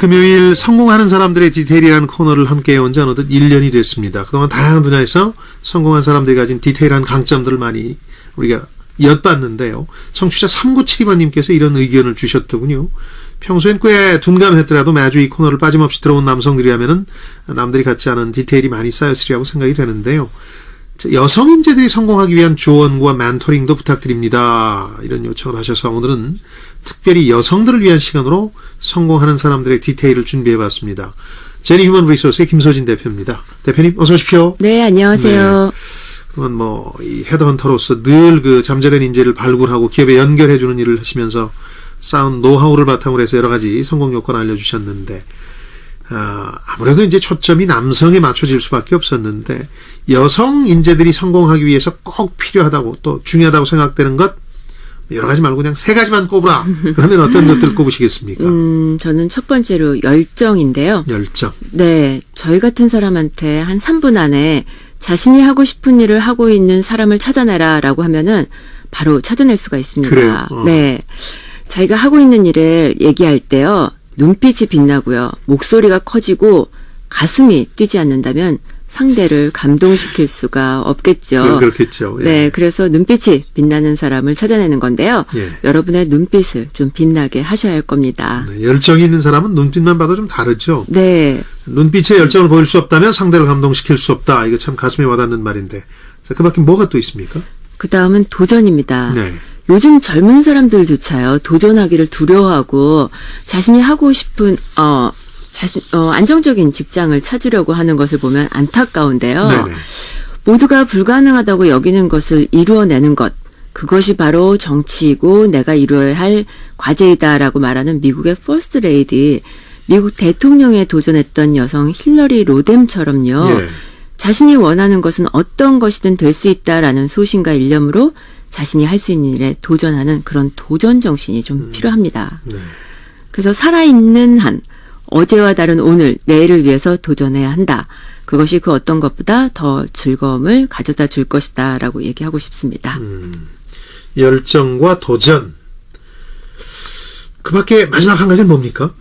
금요일 성공하는 사람들의 디테일이라는 코너를 함께 해온 지 어느덧 1년이 됐습니다. 그동안 다양한 분야에서 성공한 사람들이 가진 디테일한 강점들을 많이 우리가 엿봤는데요. 청취자 3972번님께서 이런 의견을 주셨더군요. 평소엔 꽤 둔감했더라도 매주 이 코너를 빠짐없이 들어온 남성들이라면 남들이 갖지 않은 디테일이 많이 쌓였으리라고 생각이 되는데요. 여성 인재들이 성공하기 위한 조언과 멘토링도 부탁드립니다. 이런 요청을 하셔서 오늘은 특별히 여성들을 위한 시간으로 성공하는 사람들의 디테일을 준비해봤습니다. 제니 휴먼 리소스의 김소진 대표입니다. 대표님 어서 오십시오. 네, 안녕하세요. 네. 그러면 이 헤드헌터로서 늘 그 잠재된 인재를 발굴하고 기업에 연결해주는 일을 하시면서 쌓은 노하우를 바탕으로 해서 여러 가지 성공 요건을 알려주셨는데, 아무래도 이제 초점이 남성에 맞춰질 수밖에 없었는데, 여성 인재들이 성공하기 위해서 꼭 필요하다고 또 중요하다고 생각되는 것, 여러 가지 말고 그냥 세 가지만 꼽으라. 그러면 어떤 것들을 꼽으시겠습니까? 저는 첫 번째로 열정인데요. 열정. 네, 저희 같은 사람한테 한 3분 안에 자신이 하고 싶은 일을 하고 있는 사람을 찾아내라라고 하면은 바로 찾아낼 수가 있습니다. 그래요? 네. 자기가 하고 있는 일을 얘기할 때요. 눈빛이 빛나고요. 목소리가 커지고 가슴이 뛰지 않는다면 상대를 감동시킬 수가 없겠죠. 그렇겠죠. 예. 네, 그래서 눈빛이 빛나는 사람을 찾아내는 건데요. 예. 여러분의 눈빛을 좀 빛나게 하셔야 할 겁니다. 네, 열정이 있는 사람은 눈빛만 봐도 좀 다르죠. 네. 눈빛에 열정을 보일 수 없다면 상대를 감동시킬 수 없다. 이거 참 가슴에 와닿는 말인데. 자, 그 밖에 뭐가 또 있습니까? 그 다음은 도전입니다. 네. 요즘 젊은 사람들조차요, 도전하기를 두려워하고 자신이 하고 싶은, 안정적인 직장을 찾으려고 하는 것을 보면 안타까운데요. 네네. 모두가 불가능하다고 여기는 것을 이루어내는 것, 그것이 바로 정치이고 내가 이루어야 할 과제이다라고 말하는 미국의 퍼스트 레이디, 미국 대통령에 도전했던 여성 힐러리 로뎀처럼요. 예. 자신이 원하는 것은 어떤 것이든 될 수 있다라는 소신과 일념으로 자신이 할 수 있는 일에 도전하는 그런 도전 정신이 좀 필요합니다. 네. 그래서 살아있는 한, 어제와 다른 오늘, 내일을 위해서 도전해야 한다. 그것이 그 어떤 것보다 더 즐거움을 가져다 줄 것이다 라고 얘기하고 싶습니다. 열정과 도전. 그 밖에 마지막 한 가지는 뭡니까?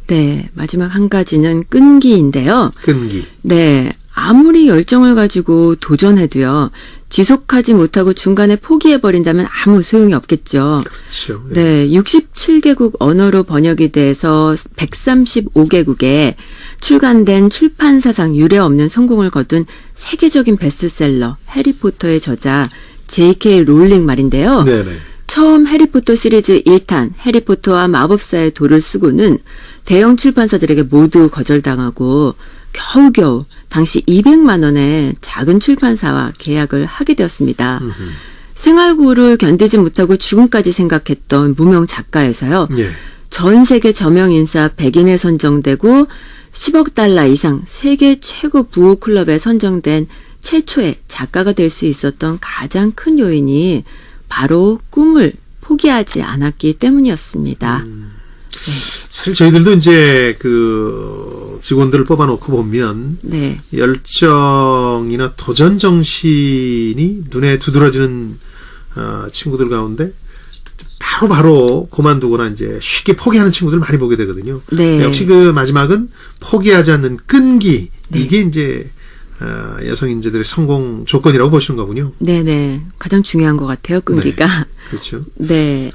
네, 마지막 한 가지는 끈기인데요. 끈기. 네, 아무리 열정을 가지고 도전해도요. 지속하지 못하고 중간에 포기해버린다면 아무 소용이 없겠죠. 그렇죠. 예. 네, 67개국 언어로 번역이 돼서 135개국에 출간된 출판사상 유례 없는 성공을 거둔 세계적인 베스트셀러 해리포터의 저자 J.K. 롤링 말인데요. 네네. 처음 해리포터 시리즈 1탄 해리포터와 마법사의 돌을 쓰고는 대형 출판사들에게 모두 거절당하고 겨우겨우 당시 200만 원의 작은 출판사와 계약을 하게 되었습니다. 생활고를 견디지 못하고 죽음까지 생각했던 무명 작가에서요. 예. 전 세계 저명 인사 100인에 선정되고 10억 달러 이상 세계 최고 부호 클럽에 선정된 최초의 작가가 될 수 있었던 가장 큰 요인이 바로 꿈을 포기하지 않았기 때문이었습니다. 사실 저희들도 이제 그 직원들을 뽑아놓고 보면 네. 열정이나 도전 정신이 눈에 두드러지는 친구들 가운데 바로 그만두거나 이제 쉽게 포기하는 친구들 많이 보게 되거든요. 네. 역시 그 마지막은 포기하지 않는 끈기. 네. 이게 이제 여성 인재들의 성공 조건이라고 보시는 거군요. 네네. 가장 중요한 것 같아요, 끈기가. 네. 그렇죠. 네.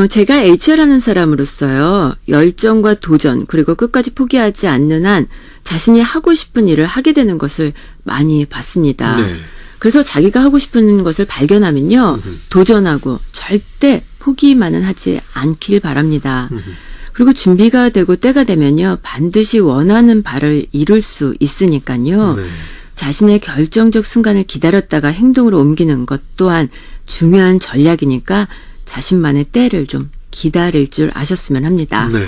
제가 HR하는 사람으로서요, 열정과 도전, 그리고 끝까지 포기하지 않는 한 자신이 하고 싶은 일을 하게 되는 것을 많이 봤습니다. 네. 그래서 자기가 하고 싶은 것을 발견하면요, 도전하고 절대 포기만은 하지 않길 바랍니다. 그리고 준비가 되고 때가 되면요, 반드시 원하는 바를 이룰 수 있으니까요. 네. 자신의 결정적 순간을 기다렸다가 행동으로 옮기는 것 또한 중요한 전략이니까 자신만의 때를 좀 기다릴 줄 아셨으면 합니다. 네.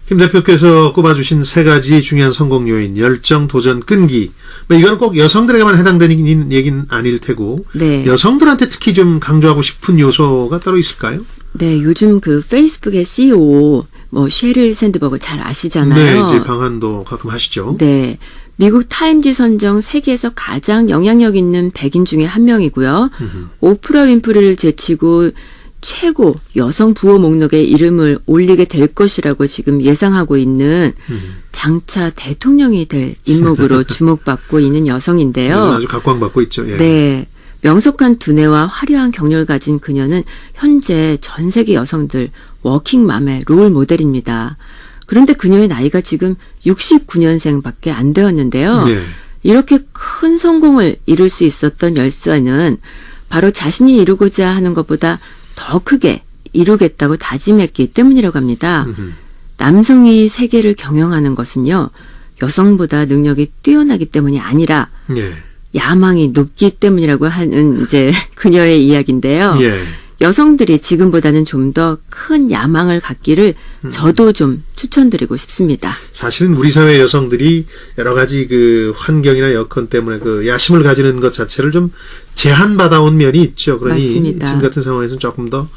김 대표께서 꼽아주신 세 가지 중요한 성공 요인, 열정, 도전, 끈기. 이건 꼭 여성들에게만 해당되는 얘기는 아닐 테고, 네. 여성들한테 특히 좀 강조하고 싶은 요소가 따로 있을까요? 네, 요즘 그 페이스북의 CEO, 셰릴 샌드버그 잘 아시잖아요. 네, 이제 방한도 가끔 하시죠. 네. 미국 타임지 선정 세계에서 가장 영향력 있는 100인 중에 한 명이고요. 오프라 윈프리를 제치고 최고 여성 부호 목록에 이름을 올리게 될 것이라고 지금 예상하고 있는 장차 대통령이 될 인목으로 주목받고 있는 여성인데요. 요즘 아주 각광받고 있죠. 예. 네. 명석한 두뇌와 화려한 경력을 가진 그녀는 현재 전 세계 여성들 워킹맘의 롤 모델입니다. 그런데 그녀의 나이가 지금 69년생밖에 안 되었는데요. 예. 이렇게 큰 성공을 이룰 수 있었던 열쇠는 바로 자신이 이루고자 하는 것보다 더 크게 이루겠다고 다짐했기 때문이라고 합니다. 남성이 세계를 경영하는 것은요, 여성보다 능력이 뛰어나기 때문이 아니라 예. 야망이 높기 때문이라고 하는 이제 그녀의 이야기인데요. 예. 여성들이 지금보다는 좀 더 큰 야망을 갖기를 저도 좀 추천드리고 싶습니다. 사실은 우리 사회 여성들이 여러 가지 그 환경이나 여건 때문에 그 야심을 가지는 것 자체를 좀 제한받아온 면이 있죠. 그러니 맞습니다. 지금 같은 상황에서는 조금 더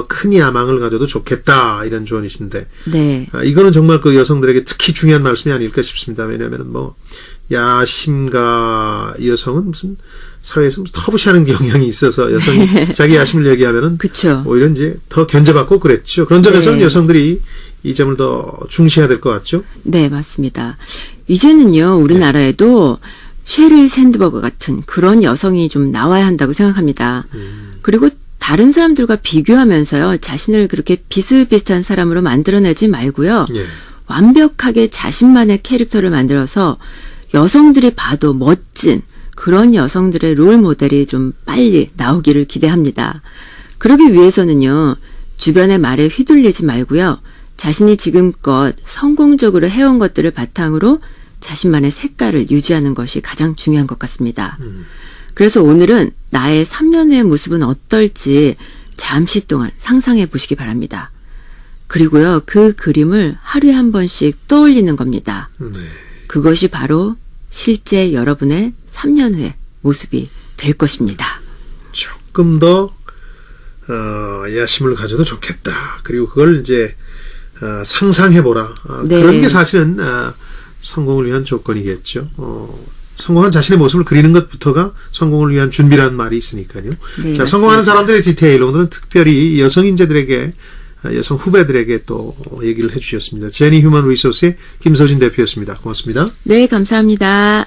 큰 야망을 가져도 좋겠다 이런 조언이신데 네. 이거는 정말 그 여성들에게 특히 중요한 말씀이 아닐까 싶습니다. 왜냐하면 뭐 야심가 여성은 무슨 사회에서 터부시하는 경향이 있어서 여성이 자기 야심을 얘기하면은 그쵸. 오히려 이제 더 견제받고 그랬죠. 그런 점에서는 네. 여성들이 이 점을 더 중시해야 될 것 같죠. 네, 맞습니다. 이제는요, 우리나라에도 셰릴 샌드버그 같은 그런 여성이 좀 나와야 한다고 생각합니다. 그리고 다른 사람들과 비교하면서요, 자신을 그렇게 비슷비슷한 사람으로 만들어내지 말고요, 예. 완벽하게 자신만의 캐릭터를 만들어서 여성들이 봐도 멋진 그런 여성들의 롤 모델이 좀 빨리 나오기를 기대합니다. 그러기 위해서는요, 주변의 말에 휘둘리지 말고요, 자신이 지금껏 성공적으로 해온 것들을 바탕으로 자신만의 색깔을 유지하는 것이 가장 중요한 것 같습니다. 그래서 오늘은 나의 3년 후의 모습은 어떨지 잠시 동안 상상해 보시기 바랍니다. 그리고요, 그 그림을 하루에 한 번씩 떠올리는 겁니다. 네. 그것이 바로 실제 여러분의 3년 후의 모습이 될 것입니다. 조금 더 야심을 가져도 좋겠다. 그리고 그걸 이제 상상해보라. 네. 그런 게 사실은 성공을 위한 조건이겠죠. 성공한 자신의 모습을 그리는 것부터가 성공을 위한 준비라는 말이 있으니까요. 네, 자, 성공하는 맞습니다. 사람들의 디테일 오늘은 특별히 여성 인재들에게 여성 후배들에게 또 얘기를 해주셨습니다. 제니 휴먼 리소스의 김서진 대표였습니다. 고맙습니다. 네, 감사합니다.